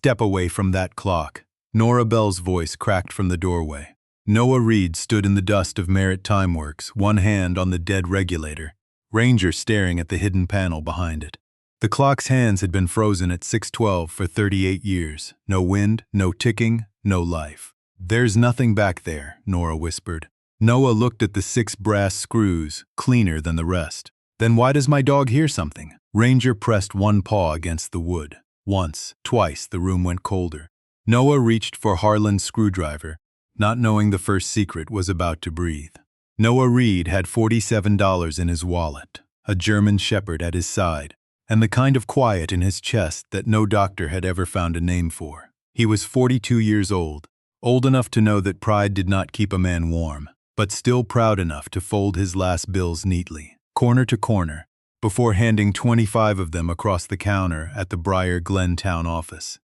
Step away from that clock. Nora Bell's voice cracked from the doorway. Noah Reed stood in the dust of Merritt Time Works, one hand on the dead regulator, Ranger staring at the hidden panel behind it. The clock's hands had been frozen at 6:12 for 38 years. No wind, no ticking, no life. "There's nothing back there," Nora whispered. Noah looked at the 6 brass screws, cleaner than the rest. "Then why does my dog hear something?" Ranger pressed one paw against the wood. Once, twice, the room went colder. Noah reached for Harlan's screwdriver, not knowing the first secret was about to breathe. Noah Reed had $47 in his wallet, a German shepherd at his side, and the kind of quiet in his chest that no doctor had ever found a name for. He was 42 years old enough to know that pride did not keep a man warm, but still proud enough to fold his last bills neatly, corner to corner, before handing 25 of them across the counter at the Briar Glen town office.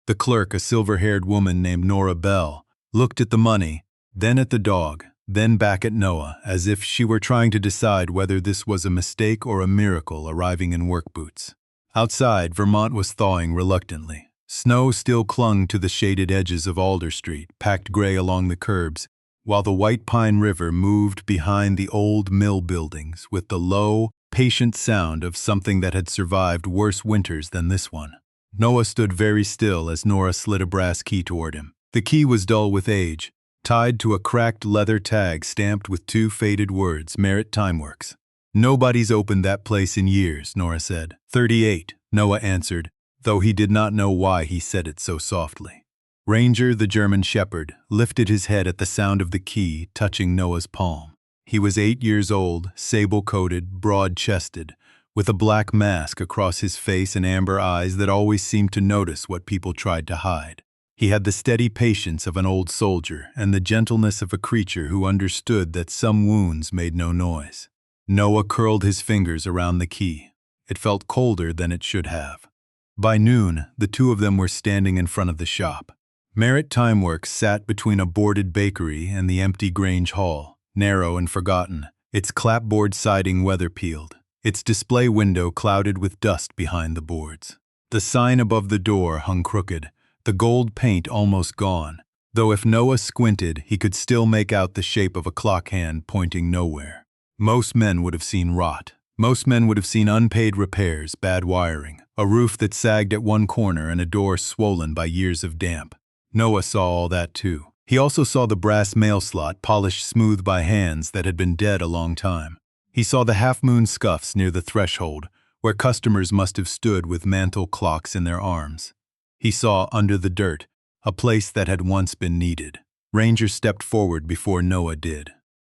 The clerk, a silver-haired woman named Nora Bell, looked at the money, then at the dog, then back at Noah, as if she were trying to decide whether this was a mistake or a miracle arriving in work boots. Outside, Vermont was thawing reluctantly. Snow still clung to the shaded edges of Alder Street, packed gray along the curbs, while the White Pine River moved behind the old mill buildings with the low, patient sound of something that had survived worse winters than this one. Noah stood very still as Nora slid a brass key toward him. The key was dull with age, tied to a cracked leather tag stamped with 2 faded words, Merritt Time Works. "Nobody's opened that place in years," Nora said. 38, Noah answered, though he did not know why he said it so softly. Ranger, the German shepherd, lifted his head at the sound of the key touching Noah's palm. He was 8 years old, sable-coated, broad-chested, with a black mask across his face and amber eyes that always seemed to notice what people tried to hide. He had the steady patience of an old soldier and the gentleness of a creature who understood that some wounds made no noise. Noah curled his fingers around the key. It felt colder than it should have. By noon, the two of them were standing in front of the shop. Merritt Time Works sat between a boarded bakery and the empty Grange Hall, narrow and forgotten, its clapboard siding weather-peeled, its display window clouded with dust behind the boards. The sign above the door hung crooked, the gold paint almost gone, though if Noah squinted, he could still make out the shape of a clock hand pointing nowhere. Most men would have seen rot. Most men would have seen unpaid repairs, bad wiring, a roof that sagged at one corner and a door swollen by years of damp. Noah saw all that too. He also saw the brass mail slot polished smooth by hands that had been dead a long time. He saw the half-moon scuffs near the threshold, where customers must have stood with mantel clocks in their arms. He saw, under the dirt, a place that had once been needed. Ranger stepped forward before Noah did.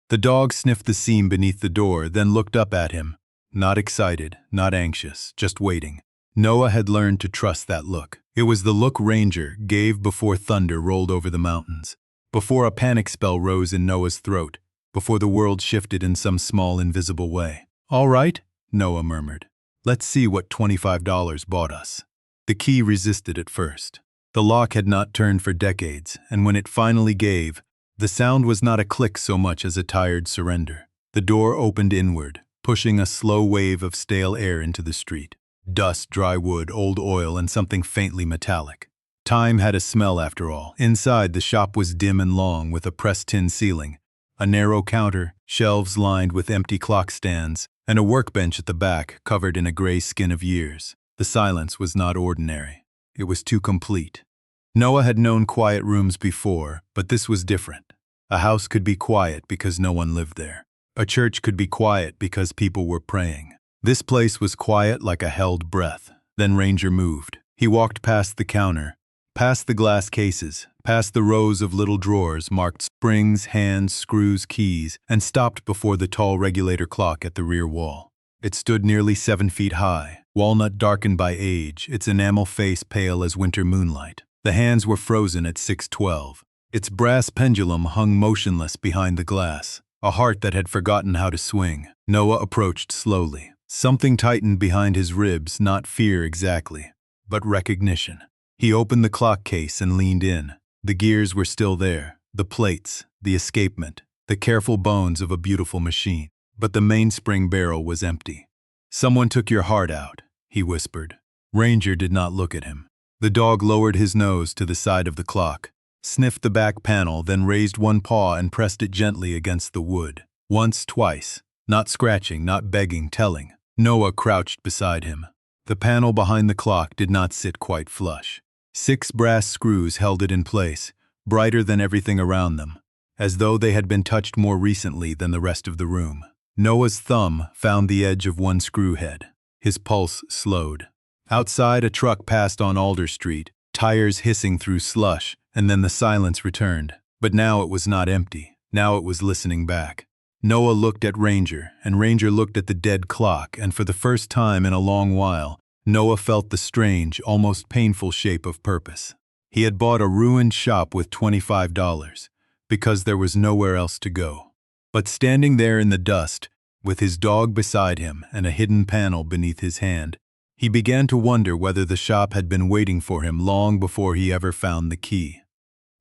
The dog sniffed the seam beneath the door, then looked up at him. Not excited, not anxious, just waiting. Noah had learned to trust that look. It was the look Ranger gave before thunder rolled over the mountains, before a panic spell rose in Noah's throat, before the world shifted in some small invisible way. "All right," Noah murmured. "Let's see what $25 bought us." The key resisted at first. The lock had not turned for decades, and when it finally gave, the sound was not a click so much as a tired surrender. The door opened inward, pushing a slow wave of stale air into the street. Dust, dry wood, old oil, and something faintly metallic. Time had a smell after all. Inside, the shop was dim and long, with a pressed tin ceiling, a narrow counter, shelves lined with empty clock stands, and a workbench at the back covered in a gray skin of years. The silence was not ordinary. It was too complete. Noah had known quiet rooms before, but this was different. A house could be quiet because no one lived there. A church could be quiet because people were praying. This place was quiet like a held breath. Then Ranger moved. He walked past the counter, past the glass cases, past the rows of little drawers marked springs, hands, screws, keys, and stopped before the tall regulator clock at the rear wall. It stood nearly 7 feet high, walnut darkened by age, its enamel face pale as winter moonlight. The hands were frozen at 6:12. Its brass pendulum hung motionless behind the glass, a heart that had forgotten how to swing. Noah approached slowly. Something tightened behind his ribs, not fear exactly, but recognition. He opened the clock case and leaned in. The gears were still there, the plates, the escapement, the careful bones of a beautiful machine. But the mainspring barrel was empty. "Someone took your heart out," he whispered. Ranger did not look at him. The dog lowered his nose to the side of the clock, sniffed the back panel, then raised one paw and pressed it gently against the wood. Once, twice. Not scratching, not begging, telling. Noah crouched beside him. The panel behind the clock did not sit quite flush. 6 brass screws held it in place, brighter than everything around them, as though they had been touched more recently than the rest of the room. Noah's thumb found the edge of one screw head. His pulse slowed. Outside, a truck passed on Alder Street, tires hissing through slush, and then the silence returned. But now it was not empty. Now it was listening back. Noah looked at Ranger, and Ranger looked at the dead clock, and for the first time in a long while, Noah felt the strange, almost painful shape of purpose. He had bought a ruined shop with $25, because there was nowhere else to go. But standing there in the dust, with his dog beside him and a hidden panel beneath his hand, he began to wonder whether the shop had been waiting for him long before he ever found the key.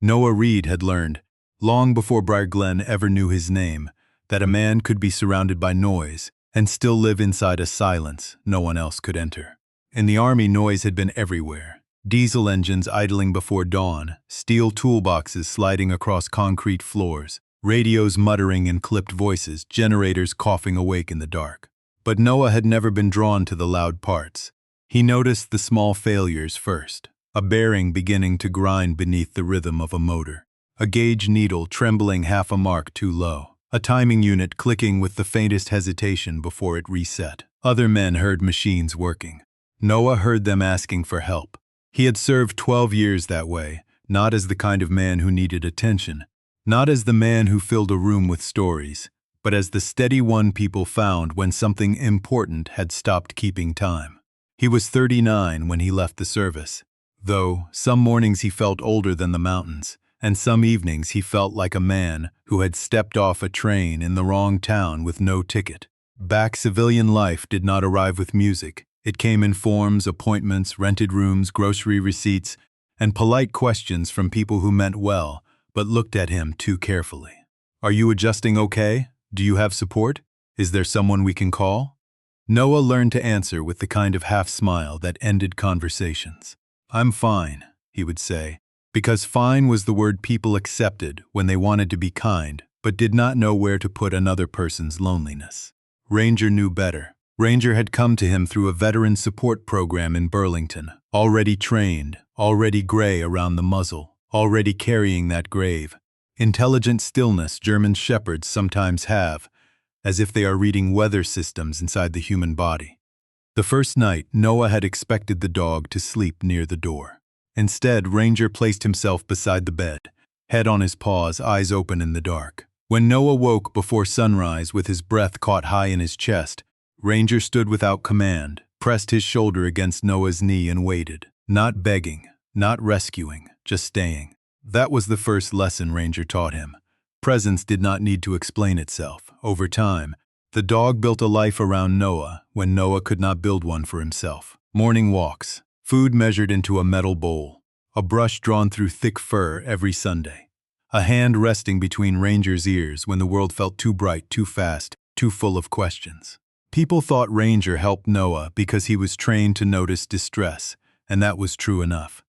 Noah Reed had learned, long before Briar Glen ever knew his name, that a man could be surrounded by noise and still live inside a silence no one else could enter. In the Army, noise had been everywhere. Diesel engines idling before dawn, steel toolboxes sliding across concrete floors, radios muttering in clipped voices, generators coughing awake in the dark. But Noah had never been drawn to the loud parts. He noticed the small failures first, a bearing beginning to grind beneath the rhythm of a motor, a gauge needle trembling half a mark too low, a timing unit clicking with the faintest hesitation before it reset. Other men heard machines working. Noah heard them asking for help. He had served 12 years that way, not as the kind of man who needed attention, not as the man who filled a room with stories, but as the steady one people found when something important had stopped keeping time. He was 39 when he left the service, though some mornings he felt older than the mountains, and some evenings he felt like a man who had stepped off a train in the wrong town with no ticket. Back civilian life did not arrive with music. It came in forms, appointments, rented rooms, grocery receipts, and polite questions from people who meant well, but looked at him too carefully. Are you adjusting okay? Do you have support? Is there someone we can call? Noah learned to answer with the kind of half-smile that ended conversations. I'm fine, he would say, because fine was the word people accepted when they wanted to be kind, but did not know where to put another person's loneliness. Ranger knew better. Ranger had come to him through a veteran support program in Burlington, already trained, already gray around the muzzle, already carrying that grave. Intelligent stillness German shepherds sometimes have, as if they are reading weather systems inside the human body. The first night, Noah had expected the dog to sleep near the door. Instead, Ranger placed himself beside the bed, head on his paws, eyes open in the dark. When Noah woke before sunrise with his breath caught high in his chest, Ranger stood without command, pressed his shoulder against Noah's knee and waited, not begging, not rescuing, just staying. That was the first lesson Ranger taught him. Presence did not need to explain itself. Over time, the dog built a life around Noah when Noah could not build one for himself. Morning walks, food measured into a metal bowl, a brush drawn through thick fur every Sunday, a hand resting between Ranger's ears when the world felt too bright, too fast, too full of questions. People thought Ranger helped Noah because he was trained to notice distress, and that was true enough.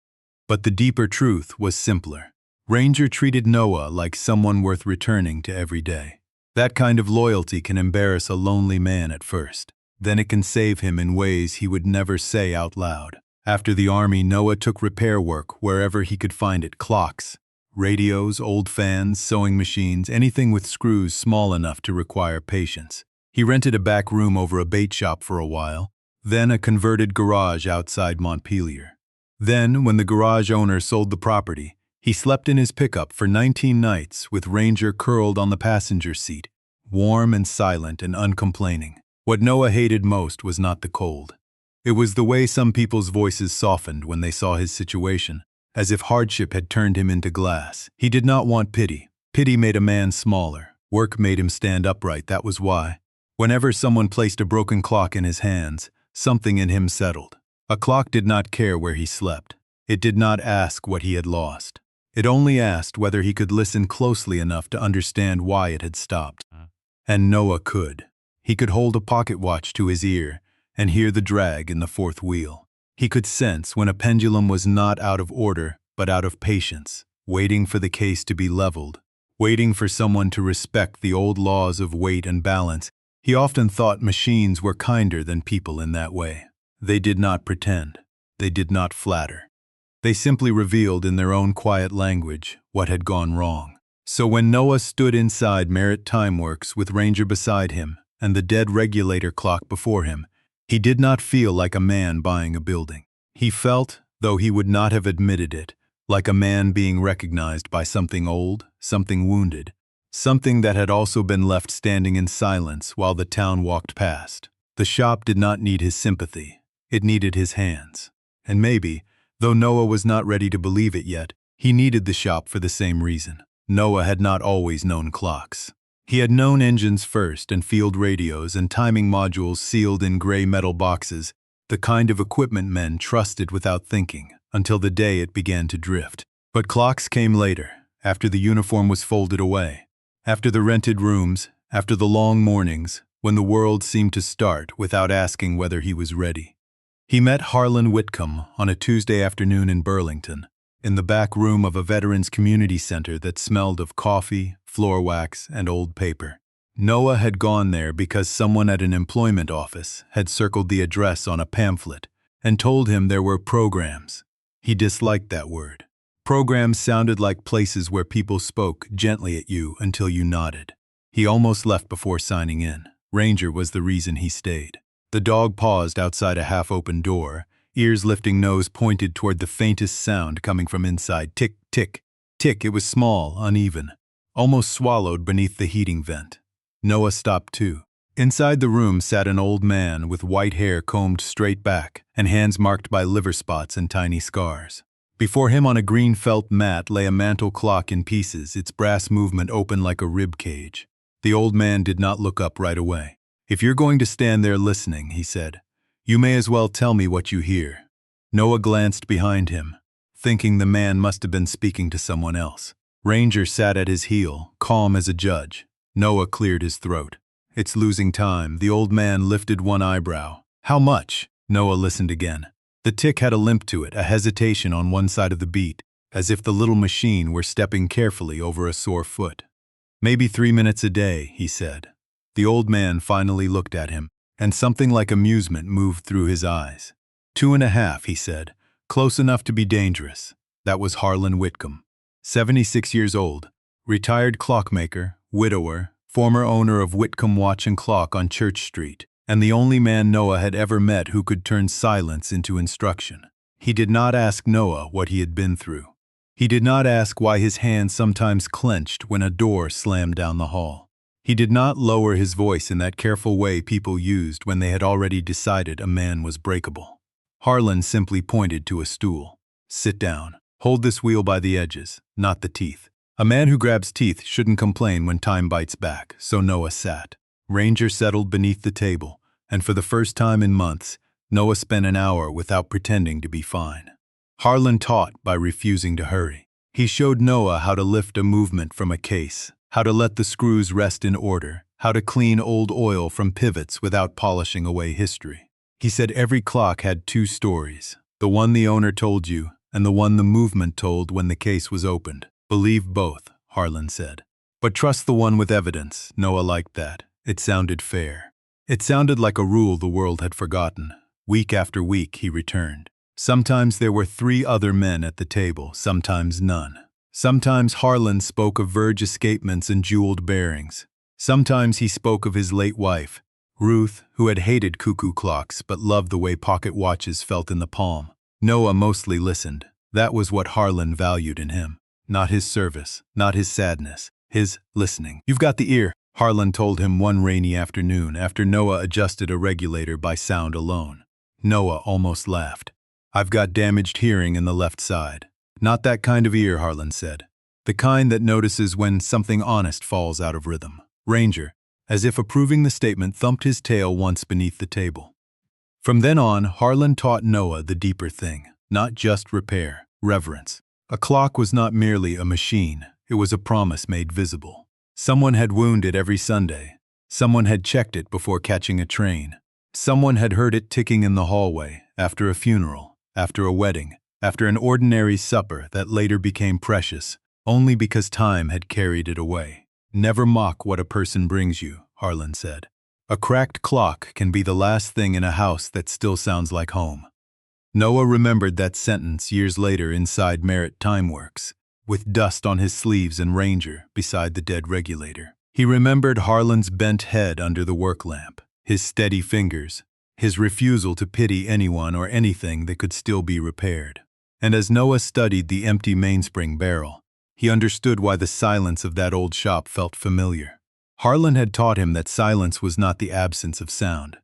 But the deeper truth was simpler. Ranger treated Noah like someone worth returning to every day. That kind of loyalty can embarrass a lonely man at first. Then it can save him in ways he would never say out loud. After the Army, Noah took repair work wherever he could find it: clocks, radios, old fans, sewing machines, anything with screws small enough to require patience. He rented a back room over a bait shop for a while, then a converted garage outside Montpelier. Then, when the garage owner sold the property, he slept in his pickup for 19 nights with Ranger curled on the passenger seat, warm and silent and uncomplaining. What Noah hated most was not the cold. It was the way some people's voices softened when they saw his situation, as if hardship had turned him into glass. He did not want pity. Pity made a man smaller. Work made him stand upright, that was why. Whenever someone placed a broken clock in his hands, something in him settled. A clock did not care where he slept. It did not ask what he had lost. It only asked whether he could listen closely enough to understand why it had stopped. And Noah could. He could hold a pocket watch to his ear and hear the drag in the fourth wheel. He could sense when a pendulum was not out of order, but out of patience, waiting for the case to be leveled, waiting for someone to respect the old laws of weight and balance. He often thought machines were kinder than people in that way. They did not pretend. They did not flatter. They simply revealed in their own quiet language what had gone wrong. So when Noah stood inside Merritt Timeworks with Ranger beside him and the dead regulator clock before him, he did not feel like a man buying a building. He felt, though he would not have admitted it, like a man being recognized by something old, something wounded, something that had also been left standing in silence while the town walked past. The shop did not need his sympathy. It needed his hands. And maybe, though Noah was not ready to believe it yet, he needed the shop for the same reason. Noah had not always known clocks. He had known engines first and field radios and timing modules sealed in gray metal boxes, the kind of equipment men trusted without thinking, until the day it began to drift. But clocks came later, after the uniform was folded away, after the rented rooms, after the long mornings, when the world seemed to start without asking whether he was ready. He met Harlan Whitcomb on a Tuesday afternoon in Burlington, in the back room of a veterans community center that smelled of coffee, floor wax, and old paper. Noah had gone there because someone at an employment office had circled the address on a pamphlet and told him there were programs. He disliked that word. Programs sounded like places where people spoke gently at you until you nodded. He almost left before signing in. Ranger was the reason he stayed. The dog paused outside a half-open door, ears lifting, nose pointed toward the faintest sound coming from inside. Tick, tick, tick. It was small, uneven, almost swallowed beneath the heating vent. Noah stopped too. Inside the room sat an old man with white hair combed straight back and hands marked by liver spots and tiny scars. Before him on a green felt mat lay a mantel clock in pieces, its brass movement open like a rib cage. The old man did not look up right away. "If you're going to stand there listening," he said, "you may as well tell me what you hear." Noah glanced behind him, thinking the man must have been speaking to someone else. Ranger sat at his heel, calm as a judge. Noah cleared his throat. "It's losing time." The old man lifted one eyebrow. "How much?" Noah listened again. The tick had a limp to it, a hesitation on one side of the beat, as if the little machine were stepping carefully over a sore foot. "Maybe 3 minutes a day," he said. The old man finally looked at him, and something like amusement moved through his eyes. 2.5, he said, "close enough to be dangerous." That was Harlan Whitcomb, 76 years old, retired clockmaker, widower, former owner of Whitcomb Watch and Clock on Church Street, and the only man Noah had ever met who could turn silence into instruction. He did not ask Noah what he had been through. He did not ask why his hands sometimes clenched when a door slammed down the hall. He did not lower his voice in that careful way people used when they had already decided a man was breakable. Harlan simply pointed to a stool. "Sit down. Hold this wheel by the edges, not the teeth." A man who grabs teeth shouldn't complain when time bites back, so Noah sat. Ranger settled beneath the table, and for the first time in months, Noah spent an hour without pretending to be fine. Harlan taught by refusing to hurry. He showed Noah how to lift a movement from a case, how to let the screws rest in order, how to clean old oil from pivots without polishing away history. He said every clock had 2 stories, the one the owner told you and the one the movement told when the case was opened. "Believe both," Harlan said. "But trust the one with evidence." Noah liked that. It sounded fair. It sounded like a rule the world had forgotten. Week after week he returned. Sometimes there were 3 other men at the table, sometimes none. Sometimes Harlan spoke of verge escapements and jeweled bearings. Sometimes he spoke of his late wife, Ruth, who had hated cuckoo clocks but loved the way pocket watches felt in the palm. Noah mostly listened. That was what Harlan valued in him. Not his service, not his sadness, his listening. "You've got the ear," Harlan told him one rainy afternoon after Noah adjusted a regulator by sound alone. Noah almost laughed. "I've got damaged hearing in the left side." "Not that kind of ear," Harlan said. "The kind that notices when something honest falls out of rhythm." Ranger, as if approving the statement, thumped his tail once beneath the table. From then on, Harlan taught Noah the deeper thing, not just repair, reverence. A clock was not merely a machine, it was a promise made visible. Someone had wound it every Sunday. Someone had checked it before catching a train. Someone had heard it ticking in the hallway after a funeral. after a wedding, after an ordinary supper that later became precious, only because time had carried it away. Never mock what a person brings you, Harlan said. A cracked clock can be the last thing in a house that still sounds like home. Noah remembered that sentence years later inside Merritt Time Works, with dust on his sleeves and Ranger beside the dead regulator. He remembered Harlan's bent head under the work lamp, his steady fingers, his refusal to pity anyone or anything that could still be repaired. And as Noah studied the empty mainspring barrel, he understood why the silence of that old shop felt familiar. Harlan had taught him that silence was not the absence of sound.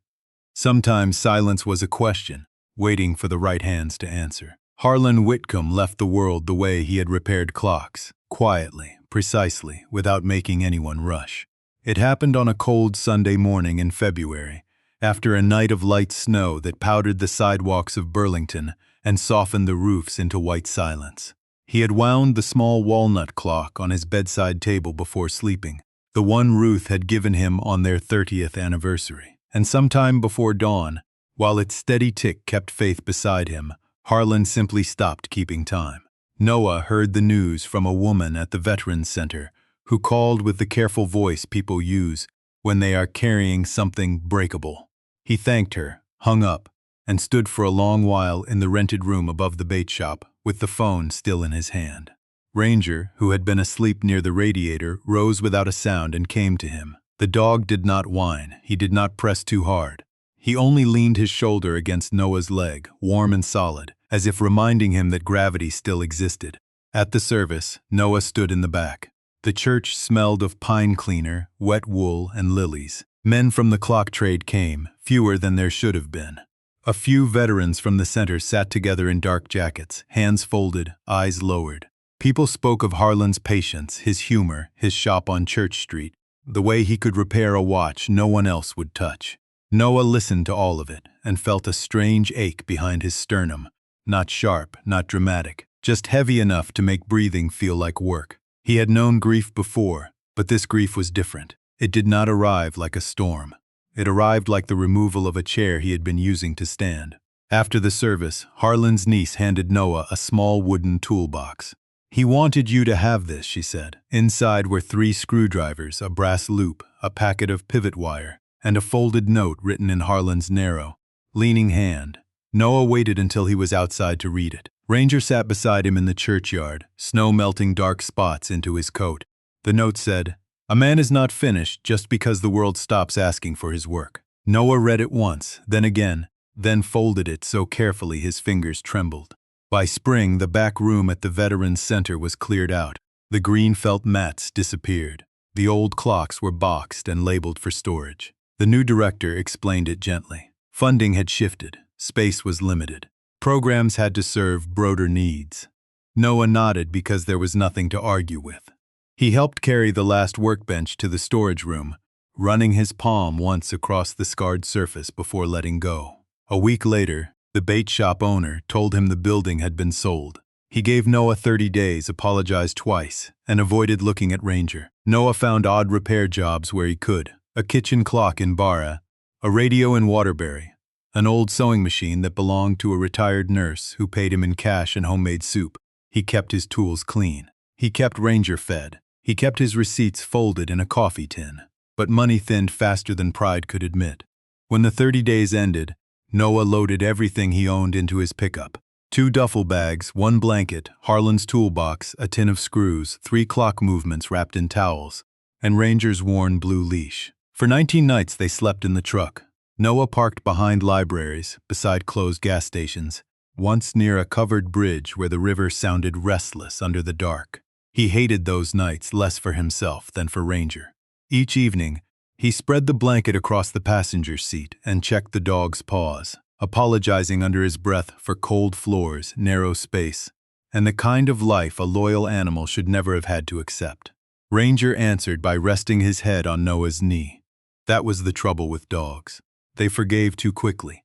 Sometimes silence was a question, waiting for the right hands to answer. Harlan Whitcomb left the world the way he had repaired clocks, quietly, precisely, without making anyone rush. It happened on a cold Sunday morning in February, after a night of light snow that powdered the sidewalks of Burlington and softened the roofs into white silence. He had wound the small walnut clock on his bedside table before sleeping, the one Ruth had given him on their 30th anniversary. And sometime before dawn, while its steady tick kept faith beside him, Harlan simply stopped keeping time. Noah heard the news from a woman at the Veterans Center who called with the careful voice people use when they are carrying something breakable. He thanked her, hung up, and stood for a long while in the rented room above the bait shop with the phone still in his hand. Ranger, who had been asleep near the radiator, rose without a sound and came to him. The dog did not whine. He did not press too hard. He only leaned his shoulder against Noah's leg, warm and solid, as if reminding him that gravity still existed. At the service, Noah stood in the back. The church smelled of pine cleaner, wet wool, and lilies. Men from the clock trade came, fewer than there should have been. A few veterans from the center sat together in dark jackets, hands folded, eyes lowered. People spoke of Harlan's patience, his humor, his shop on Church Street, the way he could repair a watch no one else would touch. Noah listened to all of it and felt a strange ache behind his sternum, not sharp, not dramatic, just heavy enough to make breathing feel like work. He had known grief before, but this grief was different. It did not arrive like a storm. It arrived like the removal of a chair he had been using to stand. After the service, Harlan's niece handed Noah a small wooden toolbox. "He wanted you to have this," she said. Inside were 3 screwdrivers, a brass loop, a packet of pivot wire, and a folded note written in Harlan's narrow, leaning hand. Noah waited until he was outside to read it. Ranger sat beside him in the churchyard, snow melting dark spots into his coat. The note said, "A man is not finished just because the world stops asking for his work." Noah read it once, then again, then folded it so carefully his fingers trembled. By spring, the back room at the Veterans Center was cleared out. The green felt mats disappeared. The old clocks were boxed and labeled for storage. The new director explained it gently. Funding had shifted. Space was limited. Programs had to serve broader needs. Noah nodded because there was nothing to argue with. He helped carry the last workbench to the storage room, running his palm once across the scarred surface before letting go. A week later, the bait shop owner told him the building had been sold. He gave Noah 30 days, apologized twice, and avoided looking at Ranger. Noah found odd repair jobs where he could. A kitchen clock in Barra, a radio in Waterbury, an old sewing machine that belonged to a retired nurse who paid him in cash and homemade soup. He kept his tools clean. He kept Ranger fed. He kept his receipts folded in a coffee tin. But money thinned faster than pride could admit. When the 30 days ended, Noah loaded everything he owned into his pickup. 2 duffel bags, 1 blanket, Harlan's toolbox, a tin of screws, 3 clock movements wrapped in towels, and Ranger's worn blue leash. For 19 nights they slept in the truck. Noah parked behind libraries, beside closed gas stations, once near a covered bridge where the river sounded restless under the dark. He hated those nights less for himself than for Ranger. Each evening, he spread the blanket across the passenger seat and checked the dog's paws, apologizing under his breath for cold floors, narrow space, and the kind of life a loyal animal should never have had to accept. Ranger answered by resting his head on Noah's knee. That was the trouble with dogs. They forgave too quickly.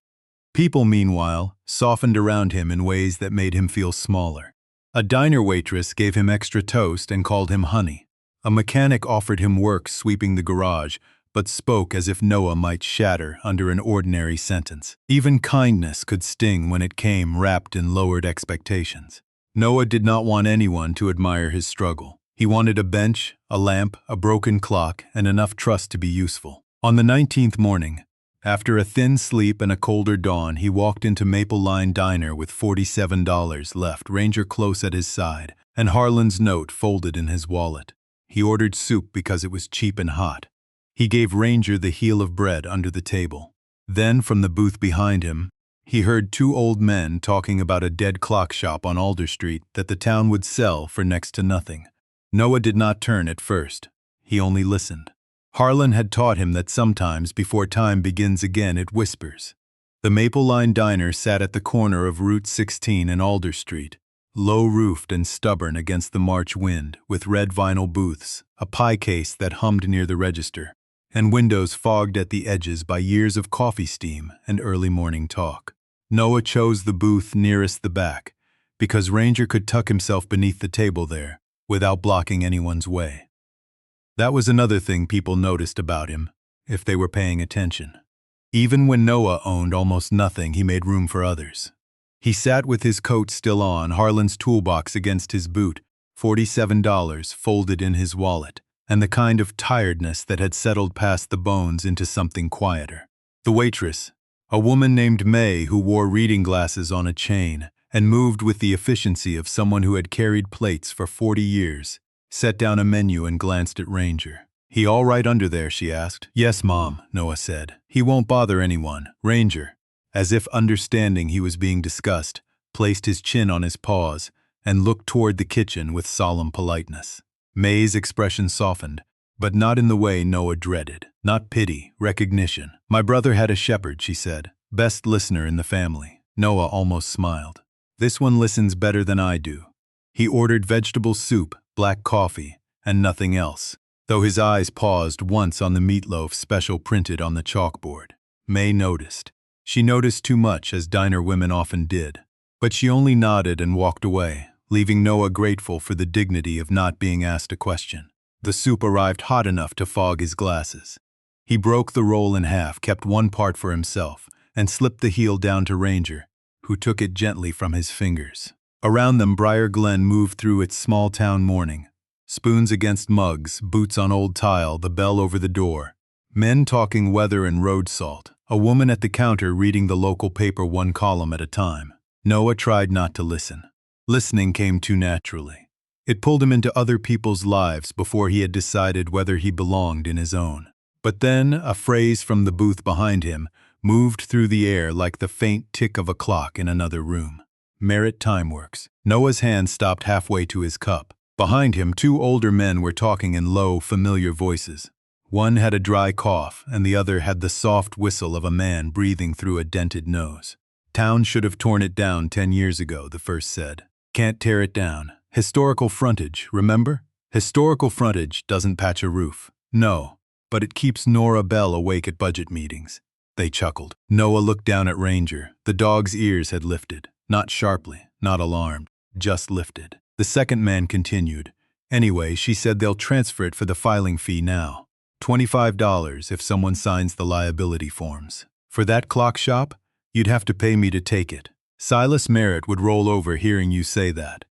People, meanwhile, softened around him in ways that made him feel smaller. A diner waitress gave him extra toast and called him honey. A mechanic offered him work sweeping the garage, but spoke as if Noah might shatter under an ordinary sentence. Even kindness could sting when it came wrapped in lowered expectations. Noah did not want anyone to admire his struggle. He wanted a bench, a lamp, a broken clock, and enough trust to be useful. On the 19th morning, after a thin sleep and a colder dawn, he walked into Maple Line Diner with $47 left, Ranger close at his side, and Harlan's note folded in his wallet. He ordered soup because it was cheap and hot. He gave Ranger the heel of bread under the table. Then, from the booth behind him, he heard two old men talking about a dead clock shop on Alder Street that the town would sell for next to nothing. Noah did not turn at first. He only listened. Harlan had taught him that sometimes before time begins again it whispers. The Maple Line Diner sat at the corner of Route 16 and Alder Street, low-roofed and stubborn against the March wind, with red vinyl booths, a pie case that hummed near the register, and windows fogged at the edges by years of coffee steam and early morning talk. Noah chose the booth nearest the back, because Ranger could tuck himself beneath the table there, without blocking anyone's way. That was another thing people noticed about him, if they were paying attention. Even when Noah owned almost nothing, he made room for others. He sat with his coat still on, Harlan's toolbox against his boot, $47 folded in his wallet, and the kind of tiredness that had settled past the bones into something quieter. The waitress, a woman named May who wore reading glasses on a chain and moved with the efficiency of someone who had carried plates for 40 years, set down a menu and glanced at Ranger. "He all right under there?" she asked. "Yes, Mom," Noah said. "He won't bother anyone." Ranger, as if understanding he was being discussed, placed his chin on his paws and looked toward the kitchen with solemn politeness. May's expression softened, but not in the way Noah dreaded. Not pity, recognition. "My brother had a shepherd," she said. "Best listener in the family." Noah almost smiled. "This one listens better than I do." He ordered vegetable soup, black coffee, and nothing else, though his eyes paused once on the meatloaf special printed on the chalkboard. May noticed. She noticed too much, as diner women often did. But she only nodded and walked away, leaving Noah grateful for the dignity of not being asked a question. The soup arrived hot enough to fog his glasses. He broke the roll in half, kept one part for himself, and slipped the heel down to Ranger, who took it gently from his fingers. Around them, Briar Glen moved through its small-town morning. Spoons against mugs, boots on old tile, the bell over the door. Men talking weather and road salt. A woman at the counter reading the local paper one column at a time. Noah tried not to listen. Listening came too naturally. It pulled him into other people's lives before he had decided whether he belonged in his own. But then, a phrase from the booth behind him moved through the air like the faint tick of a clock in another room. Merritt Time Works. Noah's hand stopped halfway to his cup. Behind him, two older men were talking in low, familiar voices. One had a dry cough, and the other had the soft whistle of a man breathing through a dented nose. "Town should have torn it down 10 years ago," the first said. "Can't tear it down. Historical frontage, remember? Historical frontage doesn't patch a roof. No, but it keeps Nora Bell awake at budget meetings." They chuckled. Noah looked down at Ranger. The dog's ears had lifted. Not sharply, not alarmed, just lifted. The second man continued. "Anyway, she said they'll transfer it for the filing fee now. $25 if someone signs the liability forms. For that clock shop, you'd have to pay me to take it. Silas Merritt would roll over hearing you say that."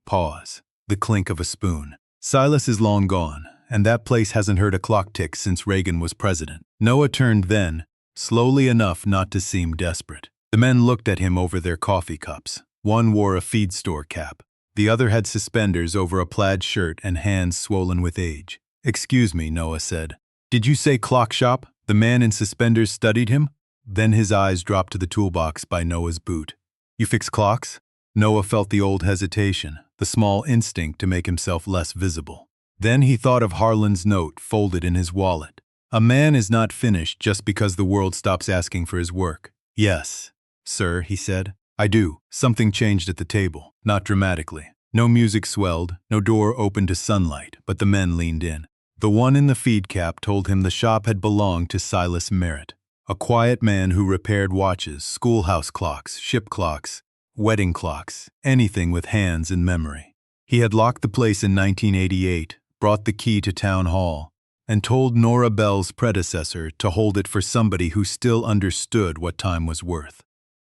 Pause. The clink of a spoon. "Silas is long gone, and that place hasn't heard a clock tick since Reagan was president." Noah turned then, slowly enough not to seem desperate. The men looked at him over their coffee cups. One wore a feed store cap. The other had suspenders over a plaid shirt and hands swollen with age. "Excuse me," Noah said. "Did you say clock shop?" The man in suspenders studied him. Then his eyes dropped to the toolbox by Noah's boot. "You fix clocks?" Noah felt the old hesitation, the small instinct to make himself less visible. Then he thought of Harlan's note folded in his wallet. A man is not finished just because the world stops asking for his work. "Yes, sir," he said. "I do." Something changed at the table, not dramatically. No music swelled, no door opened to sunlight, but the men leaned in. The one in the feed cap told him the shop had belonged to Silas Merritt, a quiet man who repaired watches, schoolhouse clocks, ship clocks, wedding clocks, anything with hands and memory. He had locked the place in 1988, brought the key to town hall, and told Nora Bell's predecessor to hold it for somebody who still understood what time was worth.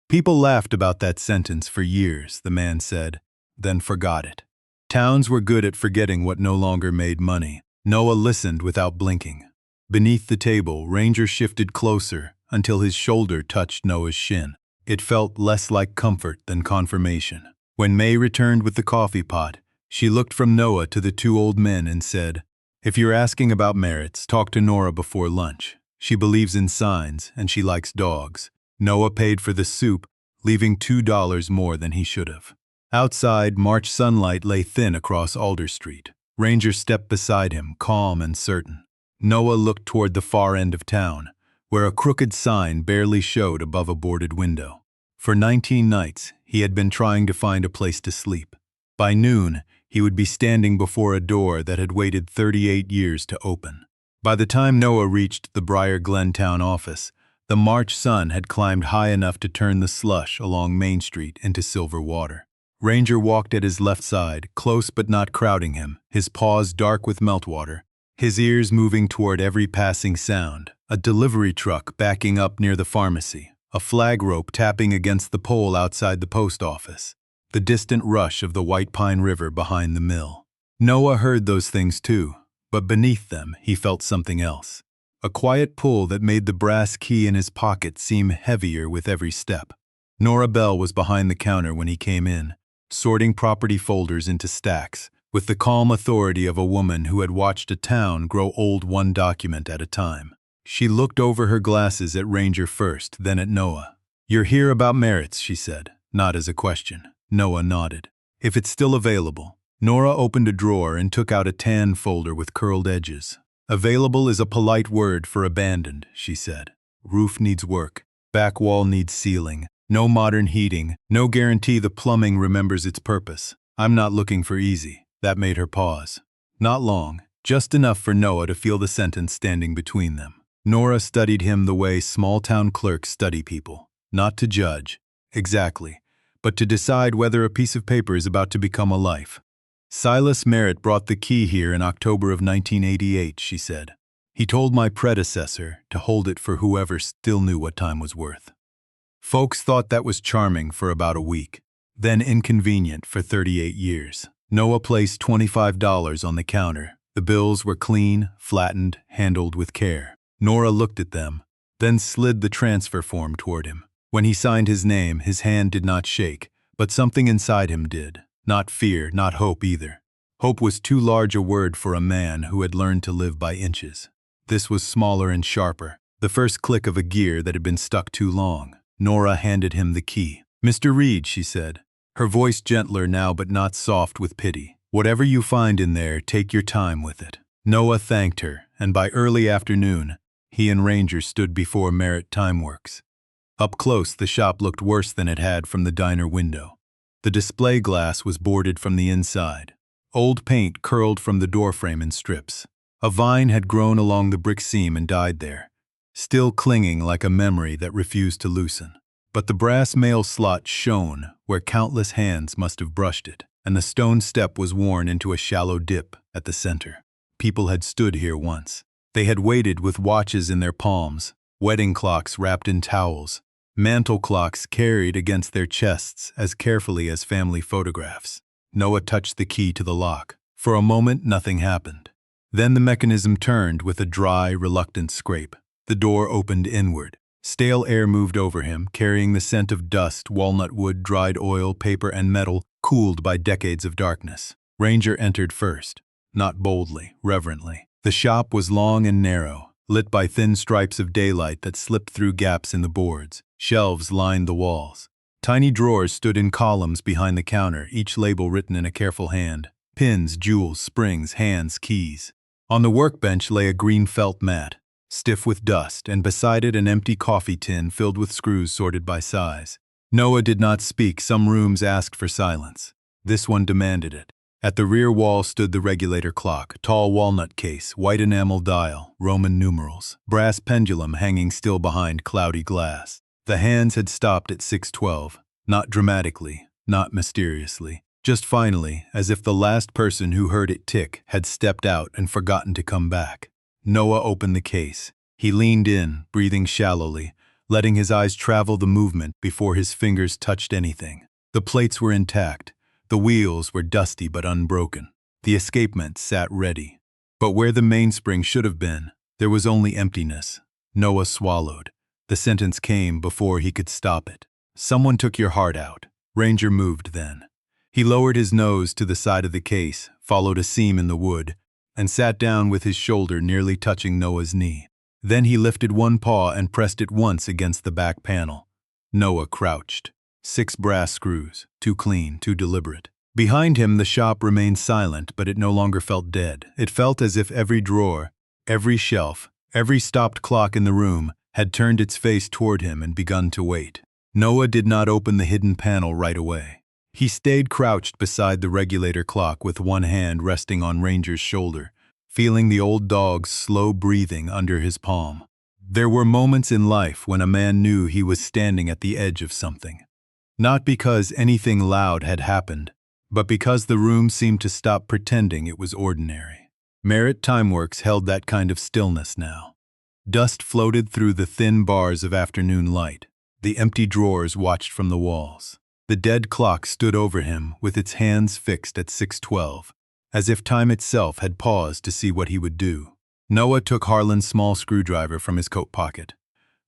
People laughed about that sentence for years, the man said, then forgot it. Towns were good at forgetting what no longer made money. Noah listened without blinking. Beneath the table, Ranger shifted closer until his shoulder touched Noah's shin. It felt less like comfort than confirmation. When May returned with the coffee pot, she looked from Noah to the two old men and said, "If you're asking about Merritt's, talk to Nora before lunch. She believes in signs and she likes dogs." Noah paid for the soup, leaving $2 more than he should have. Outside, March sunlight lay thin across Alder Street. Ranger stepped beside him, calm and certain. Noah looked toward the far end of town, where a crooked sign barely showed above a boarded window. For 19 nights, he had been trying to find a place to sleep. By noon, he would be standing before a door that had waited 38 years to open. By the time Noah reached the Briar Glen town office, the March sun had climbed high enough to turn the slush along Main Street into silver water. Ranger walked at his left side, close but not crowding him, his paws dark with meltwater, his ears moving toward every passing sound. A delivery truck backing up near the pharmacy, a flag rope tapping against the pole outside the post office, the distant rush of the White Pine River behind the mill. Noah heard those things too, but beneath them he felt something else. A quiet pull that made the brass key in his pocket seem heavier with every step. Nora Bell was behind the counter when he came in, sorting property folders into stacks, with the calm authority of a woman who had watched a town grow old one document at a time. She looked over her glasses at Ranger first, then at Noah. "You're here about Merritt's," she said, not as a question. Noah nodded. "If it's still available." Nora opened a drawer and took out a tan folder with curled edges. "Available is a polite word for abandoned," she said. "Roof needs work. Back wall needs sealing. No modern heating. No guarantee the plumbing remembers its purpose. I'm not looking for easy." That made her pause. Not long, just enough for Noah to feel the sentence standing between them. Nora studied him the way small-town clerks study people. Not to judge, exactly, but to decide whether a piece of paper is about to become a life. "Silas Merritt brought the key here in October of 1988, she said. "He told my predecessor to hold it for whoever still knew what time was worth." Folks thought that was charming for about a week, then inconvenient for 38 years. Noah placed $25 on the counter. The bills were clean, flattened, handled with care. Nora looked at them, then slid the transfer form toward him. When he signed his name, his hand did not shake, but something inside him did. Not fear, not hope either. Hope was too large a word for a man who had learned to live by inches. This was smaller and sharper, the first click of a gear that had been stuck too long. Nora handed him the key. "Mr. Reed," she said, her voice gentler now but not soft with pity. "Whatever you find in there, take your time with it." Noah thanked her, and by early afternoon, he and Ranger stood before Merritt Time Works. Up close, the shop looked worse than it had from the diner window. The display glass was boarded from the inside. Old paint curled from the doorframe in strips. A vine had grown along the brick seam and died there, still clinging like a memory that refused to loosen. But the brass mail slot shone where countless hands must have brushed it, and the stone step was worn into a shallow dip at the center. People had stood here once. They had waited with watches in their palms, wedding clocks wrapped in towels, mantel clocks carried against their chests as carefully as family photographs. Noah touched the key to the lock. For a moment, nothing happened. Then the mechanism turned with a dry, reluctant scrape. The door opened inward. Stale air moved over him, carrying the scent of dust, walnut wood, dried oil, paper, and metal, cooled by decades of darkness. Ranger entered first, not boldly, reverently. The shop was long and narrow, lit by thin stripes of daylight that slipped through gaps in the boards. Shelves lined the walls. Tiny drawers stood in columns behind the counter, each label written in a careful hand. Pins, jewels, springs, hands, keys. On the workbench lay a green felt mat, stiff with dust, and beside it an empty coffee tin filled with screws sorted by size. Noah did not speak. Some rooms asked for silence. This one demanded it. At the rear wall stood the regulator clock, tall walnut case, white enamel dial, Roman numerals, brass pendulum hanging still behind cloudy glass. The hands had stopped at 6:12, not dramatically, not mysteriously, just finally, as if the last person who heard it tick had stepped out and forgotten to come back. Noah opened the case. He leaned in, breathing shallowly, letting his eyes travel the movement before his fingers touched anything. The plates were intact. The wheels were dusty but unbroken. The escapement sat ready. But where the mainspring should have been, there was only emptiness. Noah swallowed. The sentence came before he could stop it. "Someone took your heart out." Ranger moved then. He lowered his nose to the side of the case, followed a seam in the wood, and sat down with his shoulder nearly touching Noah's knee. Then he lifted one paw and pressed it once against the back panel. Noah crouched. 6 brass screws, too clean, too deliberate. Behind him the shop remained silent, but it no longer felt dead. It felt as if every drawer, every shelf, every stopped clock in the room had turned its face toward him and begun to wait. Noah did not open the hidden panel right away. He stayed crouched beside the regulator clock with one hand resting on Ranger's shoulder, feeling the old dog's slow breathing under his palm. There were moments in life when a man knew he was standing at the edge of something. Not because anything loud had happened, but because the room seemed to stop pretending it was ordinary. Merritt Timeworks held that kind of stillness now. Dust floated through the thin bars of afternoon light. The empty drawers watched from the walls. The dead clock stood over him with its hands fixed at 6:12, as if time itself had paused to see what he would do. Noah took Harlan's small screwdriver from his coat pocket.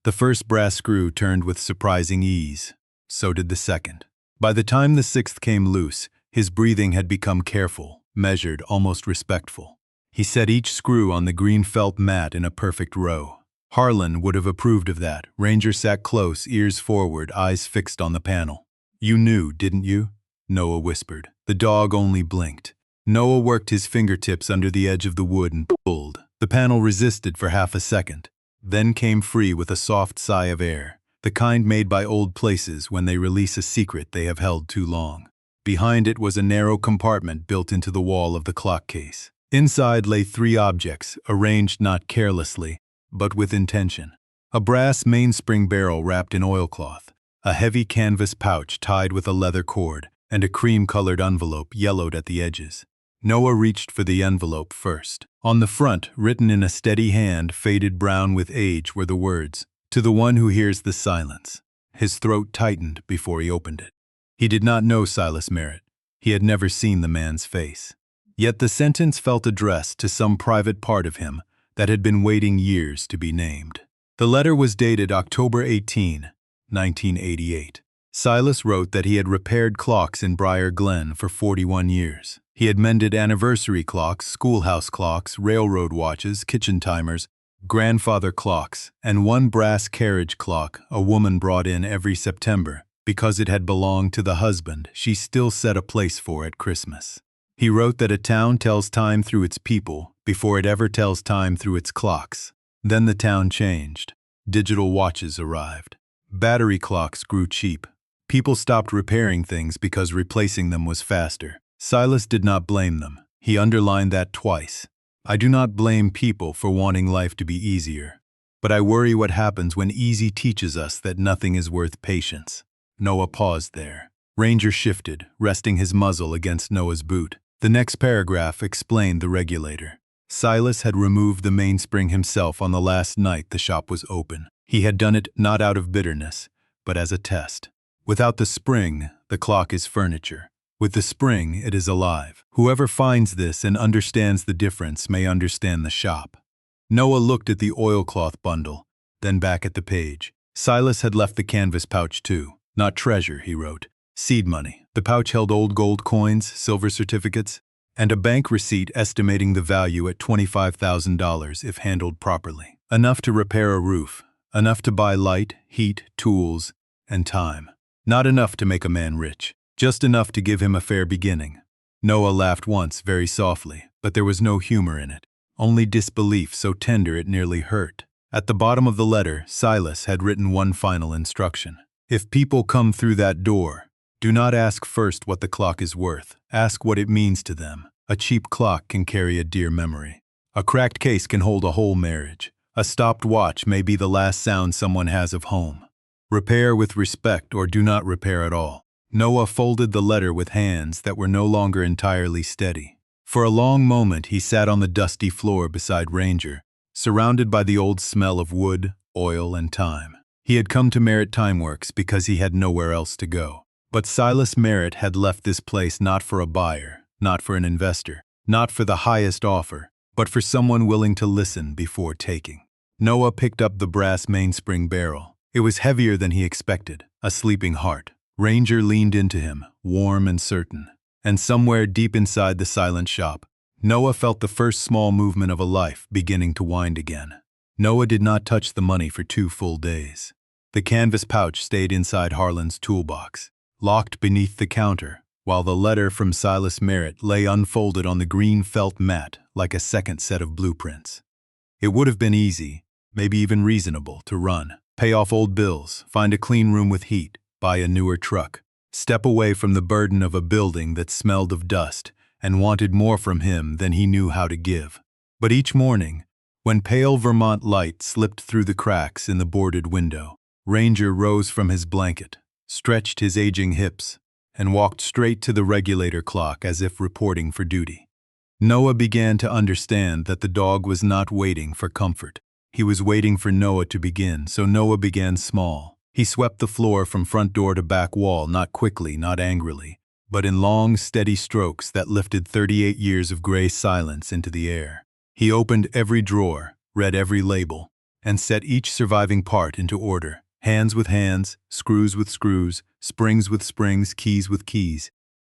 The first brass screw turned with surprising ease. So did the second. By the time the 6th came loose, his breathing had become careful, measured, almost respectful. He set each screw on the green felt mat in a perfect row. Harlan would have approved of that. Ranger sat close, ears forward, eyes fixed on the panel. "You knew, didn't you?" Noah whispered. The dog only blinked. Noah worked his fingertips under the edge of the wood and pulled. The panel resisted for half a second, then came free with a soft sigh of air, the kind made by old places when they release a secret they have held too long. Behind it was a narrow compartment built into the wall of the clock case. Inside lay 3 objects, arranged not carelessly, but with intention. A brass mainspring barrel wrapped in oilcloth, a heavy canvas pouch tied with a leather cord, and a cream-colored envelope yellowed at the edges. Noah reached for the envelope first. On the front, written in a steady hand, faded brown with age, were the words, "To the one who hears the silence." His throat tightened before he opened it. He did not know Silas Merritt. He had never seen the man's face. Yet the sentence felt addressed to some private part of him that had been waiting years to be named. The letter was dated October 18, 1988. Silas wrote that he had repaired clocks in Briar Glen for 41 years. He had mended anniversary clocks, schoolhouse clocks, railroad watches, kitchen timers, grandfather clocks, and one brass carriage clock a woman brought in every September because it had belonged to the husband she still set a place for at Christmas. He wrote that a town tells time through its people before it ever tells time through its clocks. Then the town changed. Digital watches arrived. Battery clocks grew cheap. People stopped repairing things because replacing them was faster. Silas did not blame them. He underlined that twice. "I do not blame people for wanting life to be easier, but I worry what happens when easy teaches us that nothing is worth patience." Noah paused there. Ranger shifted, resting his muzzle against Noah's boot. The next paragraph explained the regulator. Silas had removed the mainspring himself on the last night the shop was open. He had done it not out of bitterness, but as a test. Without the spring, the clock is furniture. With the spring, it is alive. Whoever finds this and understands the difference may understand the shop. Noah looked at the oilcloth bundle, then back at the page. Silas had left the canvas pouch too. "Not treasure," he wrote. "Seed money." The pouch held old gold coins, silver certificates, and a bank receipt estimating the value at $25,000 if handled properly. Enough to repair a roof, enough to buy light, heat, tools, and time. Not enough to make a man rich, just enough to give him a fair beginning. Noah laughed once, very softly, but there was no humor in it, only disbelief so tender it nearly hurt. At the bottom of the letter, Silas had written one final instruction. "If people come through that door, do not ask first what the clock is worth. Ask what it means to them. A cheap clock can carry a dear memory. A cracked case can hold a whole marriage. A stopped watch may be the last sound someone has of home. Repair with respect or do not repair at all." Noah folded the letter with hands that were no longer entirely steady. For a long moment he sat on the dusty floor beside Ranger, surrounded by the old smell of wood, oil, and time. He had come to Merritt Timeworks because he had nowhere else to go. But Silas Merritt had left this place not for a buyer, not for an investor, not for the highest offer, but for someone willing to listen before taking. Noah picked up the brass mainspring barrel. It was heavier than he expected, a sleeping heart. Ranger leaned into him, warm and certain. And somewhere deep inside the silent shop, Noah felt the first small movement of a life beginning to wind again. Noah did not touch the money for 2 full days. The canvas pouch stayed inside Harlan's toolbox, locked beneath the counter, while the letter from Silas Merritt lay unfolded on the green felt mat like a second set of blueprints. It would have been easy, maybe even reasonable, to run, pay off old bills, find a clean room with heat, buy a newer truck, step away from the burden of a building that smelled of dust and wanted more from him than he knew how to give. But each morning, when pale Vermont light slipped through the cracks in the boarded window, Ranger rose from his blanket, stretched his aging hips, and walked straight to the regulator clock as if reporting for duty. Noah began to understand that the dog was not waiting for comfort. He was waiting for Noah to begin, so Noah began small. He swept the floor from front door to back wall, not quickly, not angrily, but in long, steady strokes that lifted 38 years of gray silence into the air. He opened every drawer, read every label, and set each surviving part into order. Hands with hands, screws with screws, springs with springs, keys with keys.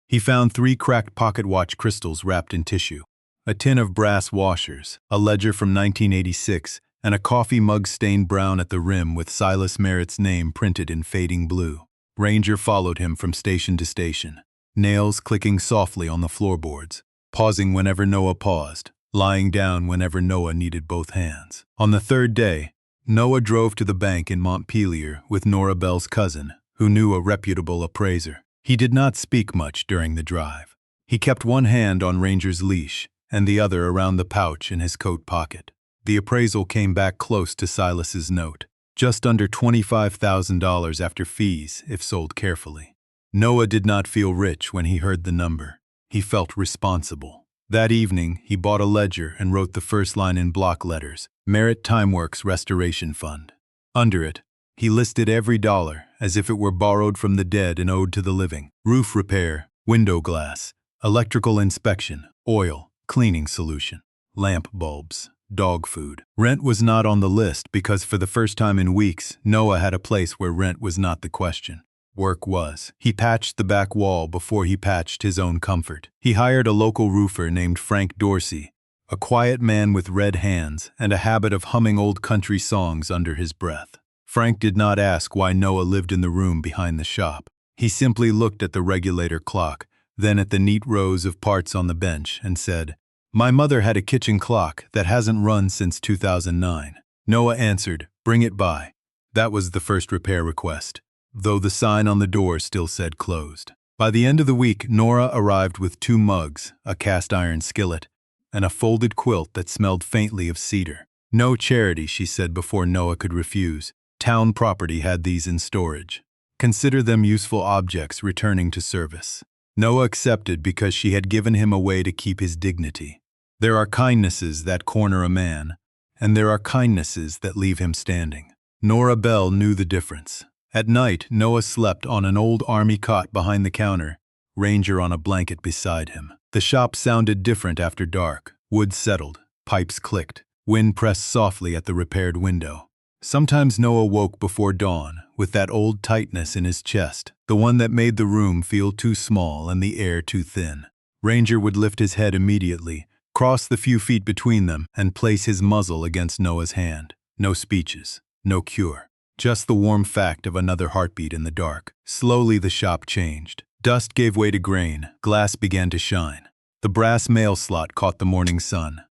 He found 3 cracked pocket watch crystals wrapped in tissue, a tin of brass washers, a ledger from 1986, and a coffee mug stained brown at the rim with Silas Merritt's name printed in fading blue. Ranger followed him from station to station, nails clicking softly on the floorboards, pausing whenever Noah paused, lying down whenever Noah needed both hands. On the 3rd day, Noah drove to the bank in Montpelier with Nora Bell's cousin, who knew a reputable appraiser. He did not speak much during the drive. He kept one hand on Ranger's leash and the other around the pouch in his coat pocket. The appraisal came back close to Silas's note, just under $25,000 after fees if sold carefully. Noah did not feel rich when he heard the number. He felt responsible. That evening, he bought a ledger and wrote the first line in block letters, Merritt Timeworks Restoration Fund. Under it, he listed every dollar as if it were borrowed from the dead and owed to the living. Roof repair, window glass, electrical inspection, oil, cleaning solution, lamp bulbs, dog food. Rent was not on the list because for the first time in weeks, Noah had a place where rent was not the question. Work was. He patched the back wall before he patched his own comfort. He hired a local roofer named Frank Dorsey, a quiet man with red hands and a habit of humming old country songs under his breath. Frank did not ask why Noah lived in the room behind the shop. He simply looked at the regulator clock, then at the neat rows of parts on the bench, and said, "My mother had a kitchen clock that hasn't run since 2009. Noah answered, "Bring it by." That was the first repair request, though the sign on the door still said closed. By the end of the week, Nora arrived with 2 mugs, a cast-iron skillet, and a folded quilt that smelled faintly of cedar. No charity, she said before Noah could refuse. Town property had these in storage. Consider them useful objects returning to service. Noah accepted because she had given him a way to keep his dignity. There are kindnesses that corner a man, and there are kindnesses that leave him standing. Nora Bell knew the difference. At night, Noah slept on an old army cot behind the counter, Ranger on a blanket beside him. The shop sounded different after dark. Wood settled, pipes clicked, wind pressed softly at the repaired window. Sometimes Noah woke before dawn, with that old tightness in his chest, the one that made the room feel too small and the air too thin. Ranger would lift his head immediately, cross the few feet between them, and place his muzzle against Noah's hand. No speeches, no cure. Just the warm fact of another heartbeat in the dark. Slowly the shop changed. Dust gave way to grain, glass began to shine. The brass mail slot caught the morning sun.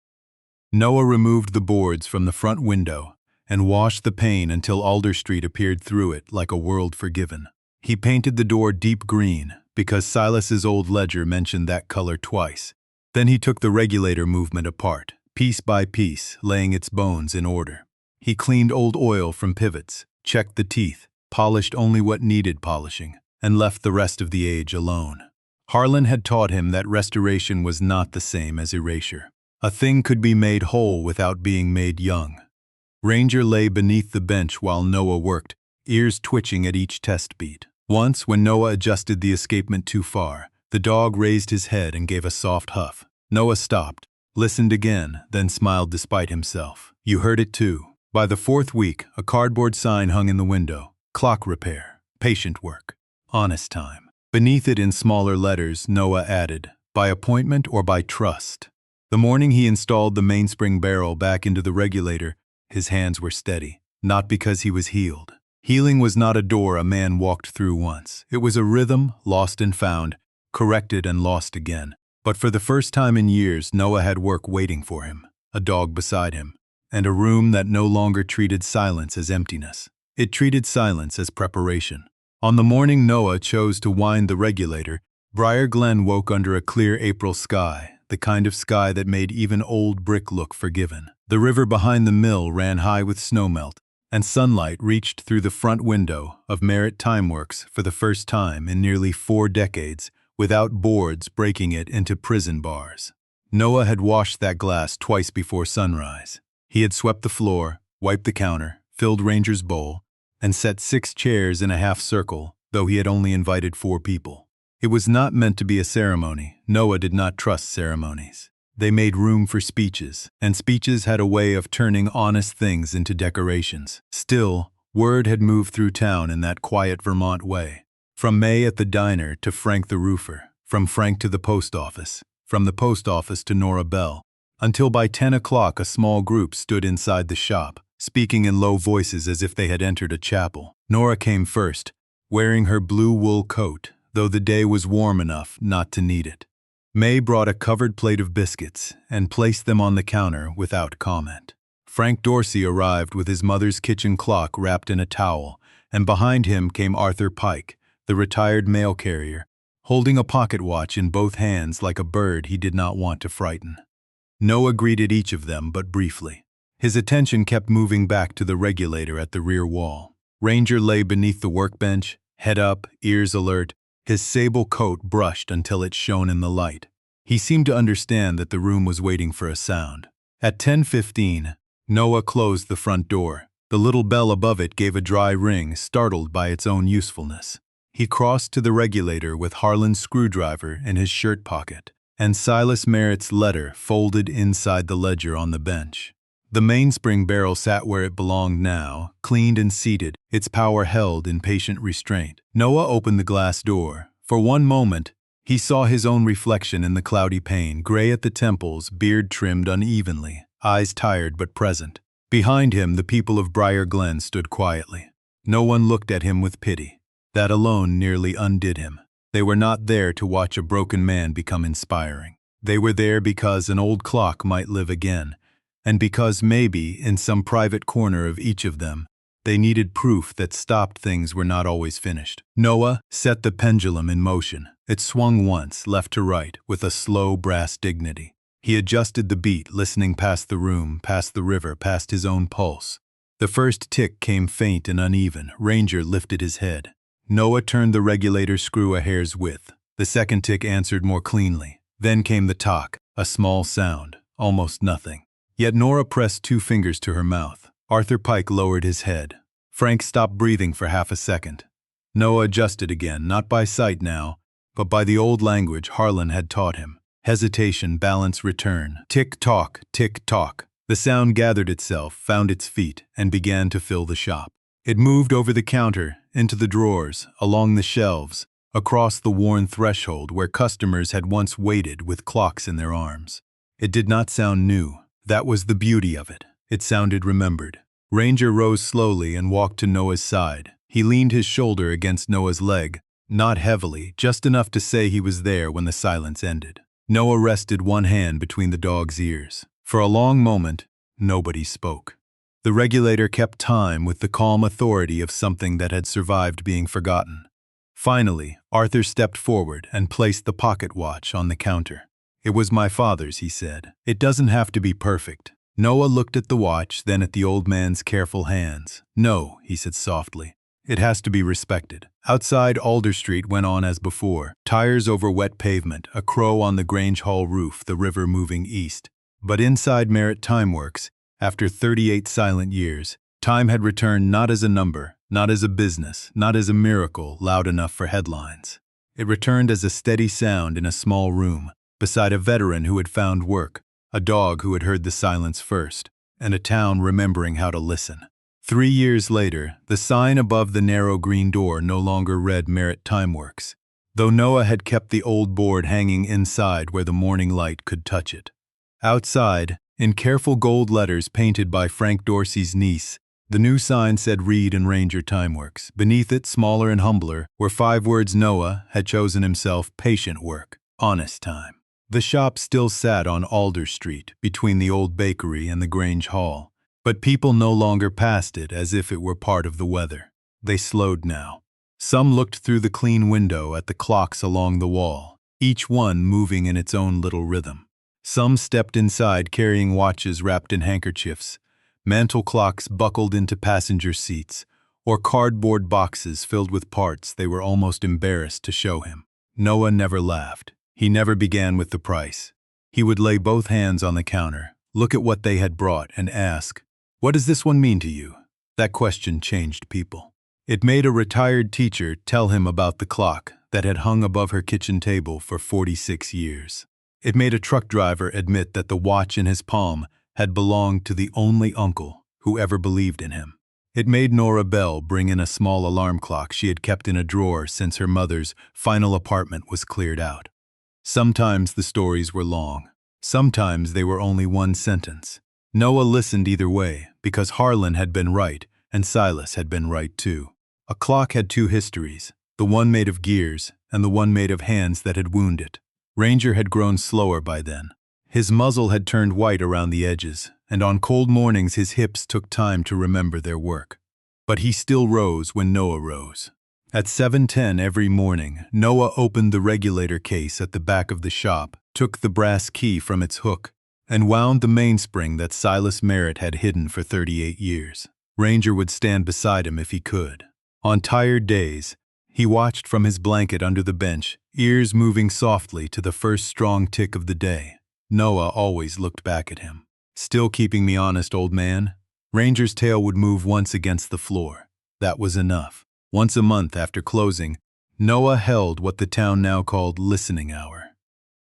Noah removed the boards from the front window and washed the pane until Alder Street appeared through it like a world forgiven. He painted the door deep green because Silas's old ledger mentioned that color twice. Then he took the regulator movement apart, piece by piece, laying its bones in order. He cleaned old oil from pivots, checked the teeth, polished only what needed polishing, and left the rest of the age alone. Harlan had taught him that restoration was not the same as erasure. A thing could be made whole without being made young. Ranger lay beneath the bench while Noah worked, ears twitching at each test beat. Once, when Noah adjusted the escapement too far, the dog raised his head and gave a soft huff. Noah stopped, listened again, then smiled despite himself. You heard it too. By the fourth week, a cardboard sign hung in the window. Clock repair. Patient work. Honest time. Beneath it in smaller letters, Noah added, by appointment or by trust. The morning he installed the mainspring barrel back into the regulator, his hands were steady. Not because he was healed. Healing was not a door a man walked through once. It was a rhythm, lost and found, corrected and lost again. But for the first time in years, Noah had work waiting for him, a dog beside him, and a room that no longer treated silence as emptiness. It treated silence as preparation. On the morning Noah chose to wind the regulator, Briar Glen woke under a clear April sky, the kind of sky that made even old brick look forgiven. The river behind the mill ran high with snowmelt, and sunlight reached through the front window of Merritt Time Works for the first time in nearly 4 decades, without boards breaking it into prison bars. Noah had washed that glass twice before sunrise. He had swept the floor, wiped the counter, filled Ranger's bowl, and set 6 chairs in a half circle, though he had only invited 4 people. It was not meant to be a ceremony. Noah did not trust ceremonies. They made room for speeches, and speeches had a way of turning honest things into decorations. Still, word had moved through town in that quiet Vermont way. From May at the diner to Frank the roofer, from Frank to the post office, from the post office to Nora Bell, until by 10 o'clock a small group stood inside the shop, speaking in low voices as if they had entered a chapel. Nora came first, wearing her blue wool coat, though the day was warm enough not to need it. May brought a covered plate of biscuits and placed them on the counter without comment. Frank Dorsey arrived with his mother's kitchen clock wrapped in a towel, and behind him came Arthur Pike, the retired mail carrier, holding a pocket watch in both hands like a bird he did not want to frighten. Noah greeted each of them but briefly. His attention kept moving back to the regulator at the rear wall. Ranger lay beneath the workbench, head up, ears alert, his sable coat brushed until it shone in the light. He seemed to understand that the room was waiting for a sound. At 10:15, Noah closed the front door. The little bell above it gave a dry ring, startled by its own usefulness. He crossed to the regulator with Harlan's screwdriver in his shirt pocket, and Silas Merritt's letter folded inside the ledger on the bench. The mainspring barrel sat where it belonged now, cleaned and seated, its power held in patient restraint. Noah opened the glass door. For one moment, he saw his own reflection in the cloudy pane, gray at the temples, beard trimmed unevenly, eyes tired but present. Behind him, the people of Briar Glen stood quietly. No one looked at him with pity. That alone nearly undid him. They were not there to watch a broken man become inspiring. They were there because an old clock might live again, and because maybe, in some private corner of each of them, they needed proof that stopped things were not always finished. Noah set the pendulum in motion. It swung once, left to right, with a slow brass dignity. He adjusted the beat, listening past the room, past the river, past his own pulse. The first tick came faint and uneven. Ranger lifted his head. Noah turned the regulator screw a hair's width. The second tick answered more cleanly. Then came the tock, a small sound, almost nothing. Yet Nora pressed 2 fingers to her mouth. Arthur Pike lowered his head. Frank stopped breathing for half a second. Noah adjusted again, not by sight now, but by the old language Harlan had taught him. Hesitation, balance, return. Tick-tock, tick-tock. The sound gathered itself, found its feet, and began to fill the shop. It moved over the counter, into the drawers, along the shelves, across the worn threshold where customers had once waited with clocks in their arms. It did not sound new. That was the beauty of it. It sounded remembered. Ranger rose slowly and walked to Noah's side. He leaned his shoulder against Noah's leg, not heavily, just enough to say he was there when the silence ended. Noah rested one hand between the dog's ears. For a long moment, nobody spoke. The regulator kept time with the calm authority of something that had survived being forgotten. Finally, Arthur stepped forward and placed the pocket watch on the counter. "It was my father's," he said. "It doesn't have to be perfect." Noah looked at the watch, then at the old man's careful hands. "No," he said softly. "It has to be respected." Outside, Alder Street went on as before. Tires over wet pavement, a crow on the Grange Hall roof, the river moving east. But inside Merritt Time Works, after 38 silent years, time had returned not as a number, not as a business, not as a miracle loud enough for headlines. It returned as a steady sound in a small room, beside a veteran who had found work, a dog who had heard the silence first, and a town remembering how to listen. 3 years later, the sign above the narrow green door no longer read Merritt Time Works, though Noah had kept the old board hanging inside where the morning light could touch it. Outside, in careful gold letters painted by Frank Dorsey's niece, the new sign said Reed and Ranger Time Works. Beneath it, smaller and humbler, were 5 words Noah had chosen himself: patient work, honest time. The shop still sat on Alder Street, between the old bakery and the Grange Hall, but people no longer passed it as if it were part of the weather. They slowed now. Some looked through the clean window at the clocks along the wall, each one moving in its own little rhythm. Some stepped inside carrying watches wrapped in handkerchiefs, mantel clocks buckled into passenger seats, or cardboard boxes filled with parts they were almost embarrassed to show him. Noah never laughed. He never began with the price. He would lay both hands on the counter, look at what they had brought, and ask, "What does this one mean to you?" That question changed people. It made a retired teacher tell him about the clock that had hung above her kitchen table for 46 years. It made a truck driver admit that the watch in his palm had belonged to the only uncle who ever believed in him. It made Nora Bell bring in a small alarm clock she had kept in a drawer since her mother's final apartment was cleared out. Sometimes the stories were long. Sometimes they were only one sentence. Noah listened either way, because Harlan had been right and Silas had been right too. A clock had 2 histories, the one made of gears and the one made of hands that had wounded it. Ranger had grown slower by then. His muzzle had turned white around the edges, and on cold mornings his hips took time to remember their work. But he still rose when Noah rose. At 7:10 every morning, Noah opened the regulator case at the back of the shop, took the brass key from its hook, and wound the mainspring that Silas Merritt had hidden for 38 years. Ranger would stand beside him if he could. On tired days, he watched from his blanket under the bench, ears moving softly to the first strong tick of the day. Noah always looked back at him. "Still keeping me honest, old man?" Ranger's tail would move once against the floor. That was enough. Once a month after closing, Noah held what the town now called listening hour.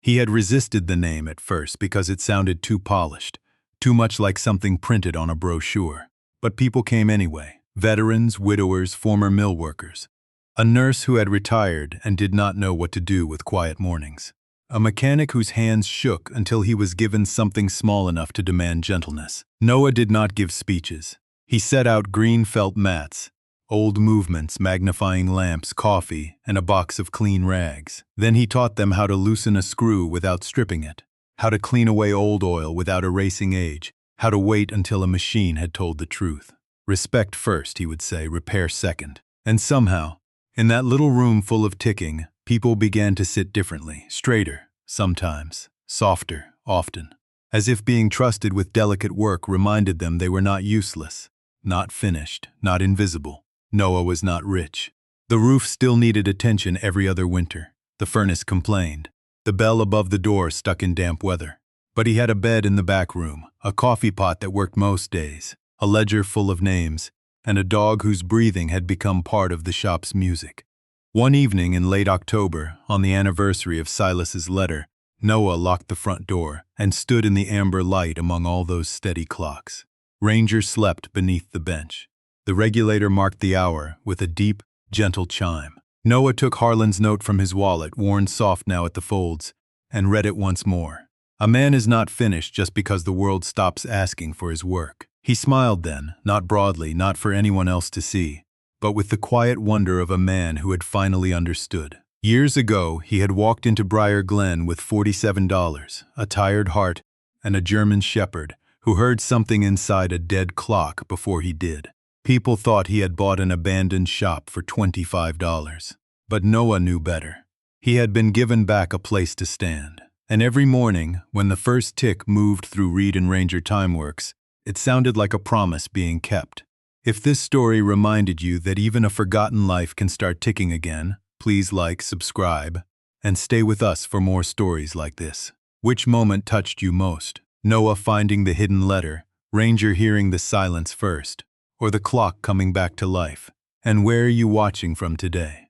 He had resisted the name at first because it sounded too polished, too much like something printed on a brochure. But people came anyway. Veterans, widowers, former mill workers. A nurse who had retired and did not know what to do with quiet mornings. A mechanic whose hands shook until he was given something small enough to demand gentleness. Noah did not give speeches. He set out green felt mats, old movements, magnifying lamps, coffee, and a box of clean rags. Then he taught them how to loosen a screw without stripping it, how to clean away old oil without erasing age, how to wait until a machine had told the truth. Respect first, he would say, repair second. And somehow, in that little room full of ticking, people began to sit differently, straighter, sometimes, softer, often, as if being trusted with delicate work reminded them they were not useless, not finished, not invisible. Noah was not rich. The roof still needed attention every other winter. The furnace complained. The bell above the door stuck in damp weather. But he had a bed in the back room, a coffee pot that worked most days, a ledger full of names, and a dog whose breathing had become part of the shop's music. One evening in late October, on the anniversary of Silas's letter, Noah locked the front door and stood in the amber light among all those steady clocks. Ranger slept beneath the bench. The regulator marked the hour with a deep, gentle chime. Noah took Harlan's note from his wallet, worn soft now at the folds, and read it once more. A man is not finished just because the world stops asking for his work. He smiled then, not broadly, not for anyone else to see, but with the quiet wonder of a man who had finally understood. Years ago, he had walked into Briar Glen with $47, a tired heart, and a German shepherd who heard something inside a dead clock before he did. People thought he had bought an abandoned shop for $25. But Noah knew better. He had been given back a place to stand. And every morning, when the first tick moved through Reed and Ranger Time Works, it sounded like a promise being kept. If this story reminded you that even a forgotten life can start ticking again, please like, subscribe, and stay with us for more stories like this. Which moment touched you most? Noah finding the hidden letter, Ranger hearing the silence first, or the clock coming back to life. And where are you watching from today?